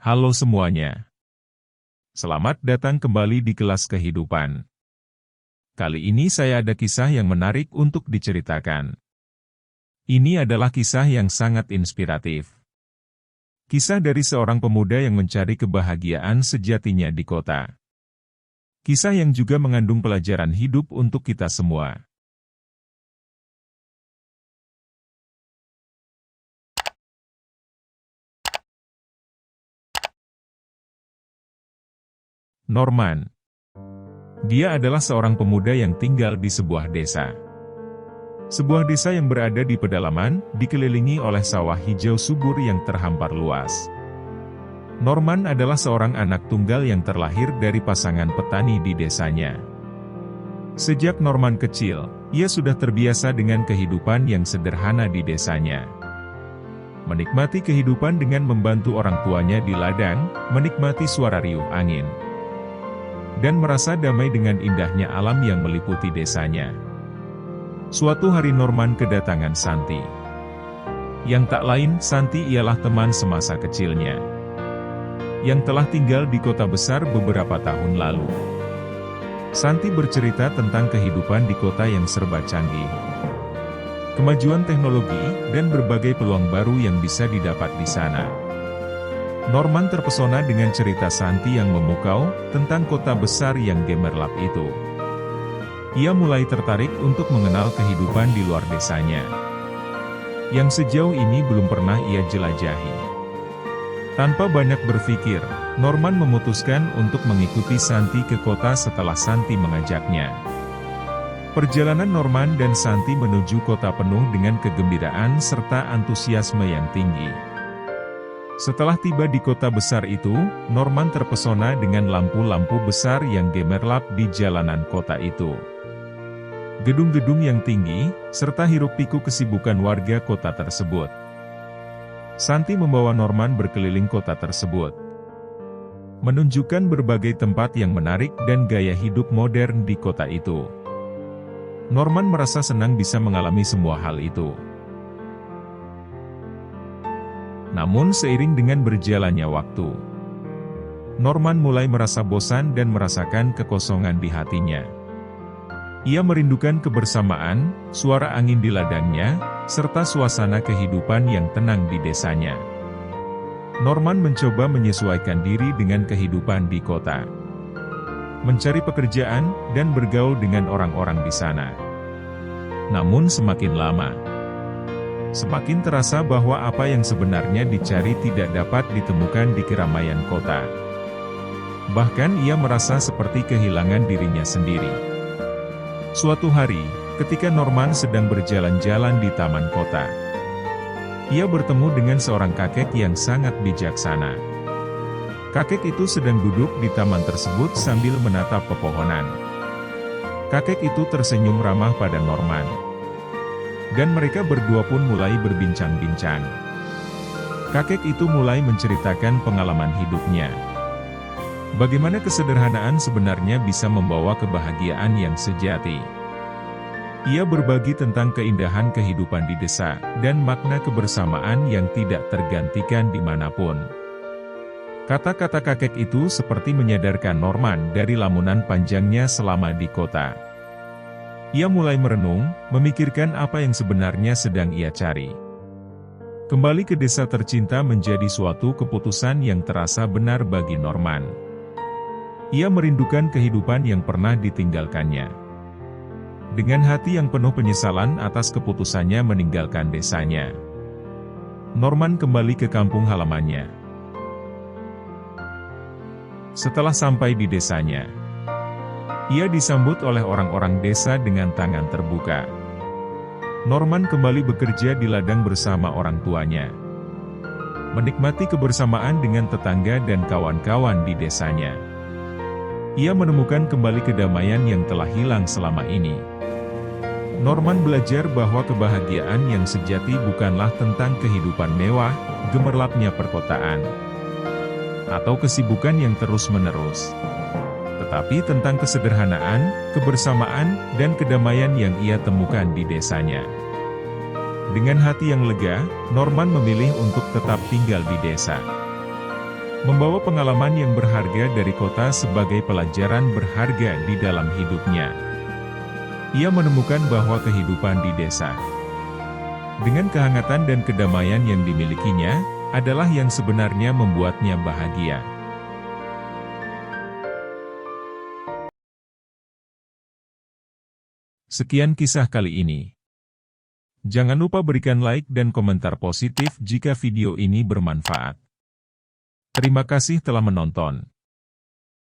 Halo semuanya. Selamat datang kembali di kelas kehidupan. Kali ini saya ada kisah yang menarik untuk diceritakan. Ini adalah kisah yang sangat inspiratif. Kisah dari seorang pemuda yang mencari kebahagiaan sejatinya di kota. Kisah yang juga mengandung pelajaran hidup untuk kita semua. Norman. Dia adalah seorang pemuda yang tinggal di sebuah desa. Sebuah desa yang berada di pedalaman, dikelilingi oleh sawah hijau subur yang terhampar luas. Norman adalah seorang anak tunggal yang terlahir dari pasangan petani di desanya. Sejak Norman kecil, ia sudah terbiasa dengan kehidupan yang sederhana di desanya. Menikmati kehidupan dengan membantu orang tuanya di ladang, menikmati suara riuh angin, dan merasa damai dengan indahnya alam yang meliputi desanya. Suatu hari Norman kedatangan Santi. Yang tak lain, Santi ialah teman semasa kecilnya, yang telah tinggal di kota besar beberapa tahun lalu. Santi bercerita tentang kehidupan di kota yang serba canggih, kemajuan teknologi, dan berbagai peluang baru yang bisa didapat di sana. Norman terpesona dengan cerita Santi yang memukau tentang kota besar yang gemerlap itu. Ia mulai tertarik untuk mengenal kehidupan di luar desanya, yang sejauh ini belum pernah ia jelajahi. Tanpa banyak berpikir, Norman memutuskan untuk mengikuti Santi ke kota setelah Santi mengajaknya. Perjalanan Norman dan Santi menuju kota penuh dengan kegembiraan serta antusiasme yang tinggi. Setelah tiba di kota besar itu, Norman terpesona dengan lampu-lampu besar yang gemerlap di jalanan kota itu. Gedung-gedung yang tinggi, serta hiruk-pikuk kesibukan warga kota tersebut. Santi membawa Norman berkeliling kota tersebut, menunjukkan berbagai tempat yang menarik dan gaya hidup modern di kota itu. Norman merasa senang bisa mengalami semua hal itu. Namun seiring dengan berjalannya waktu, Norman mulai merasa bosan dan merasakan kekosongan di hatinya. Ia merindukan kebersamaan, suara angin di ladangnya, serta suasana kehidupan yang tenang di desanya. Norman mencoba menyesuaikan diri dengan kehidupan di kota, mencari pekerjaan, dan bergaul dengan orang-orang di sana. Namun semakin lama, semakin terasa bahwa apa yang sebenarnya dicari tidak dapat ditemukan di keramaian kota. Bahkan ia merasa seperti kehilangan dirinya sendiri. Suatu hari, ketika Norman sedang berjalan-jalan di taman kota, ia bertemu dengan seorang kakek yang sangat bijaksana. Kakek itu sedang duduk di taman tersebut sambil menatap pepohonan. Kakek itu tersenyum ramah pada Norman, dan mereka berdua pun mulai berbincang-bincang. Kakek itu mulai menceritakan pengalaman hidupnya. Bagaimana kesederhanaan sebenarnya bisa membawa kebahagiaan yang sejati. Ia berbagi tentang keindahan kehidupan di desa, dan makna kebersamaan yang tidak tergantikan dimanapun. Kata-kata kakek itu seperti menyadarkan Norman dari lamunan panjangnya selama di kota. Ia mulai merenung, memikirkan apa yang sebenarnya sedang ia cari. Kembali ke desa tercinta menjadi suatu keputusan yang terasa benar bagi Norman. Ia merindukan kehidupan yang pernah ditinggalkannya. Dengan hati yang penuh penyesalan atas keputusannya meninggalkan desanya, Norman kembali ke kampung halamannya. Setelah sampai di desanya, ia disambut oleh orang-orang desa dengan tangan terbuka. Norman kembali bekerja di ladang bersama orang tuanya, menikmati kebersamaan dengan tetangga dan kawan-kawan di desanya. Ia menemukan kembali kedamaian yang telah hilang selama ini. Norman belajar bahwa kebahagiaan yang sejati bukanlah tentang kehidupan mewah, gemerlapnya perkotaan, atau kesibukan yang terus-menerus, tetapi tentang kesederhanaan, kebersamaan, dan kedamaian yang ia temukan di desanya. Dengan hati yang lega, Norman memilih untuk tetap tinggal di desa. Membawa pengalaman yang berharga dari kota sebagai pelajaran berharga di dalam hidupnya. Ia menemukan bahwa kehidupan di desa, dengan kehangatan dan kedamaian yang dimilikinya, adalah yang sebenarnya membuatnya bahagia. Sekian kisah kali ini. Jangan lupa berikan like dan komentar positif jika video ini bermanfaat. Terima kasih telah menonton.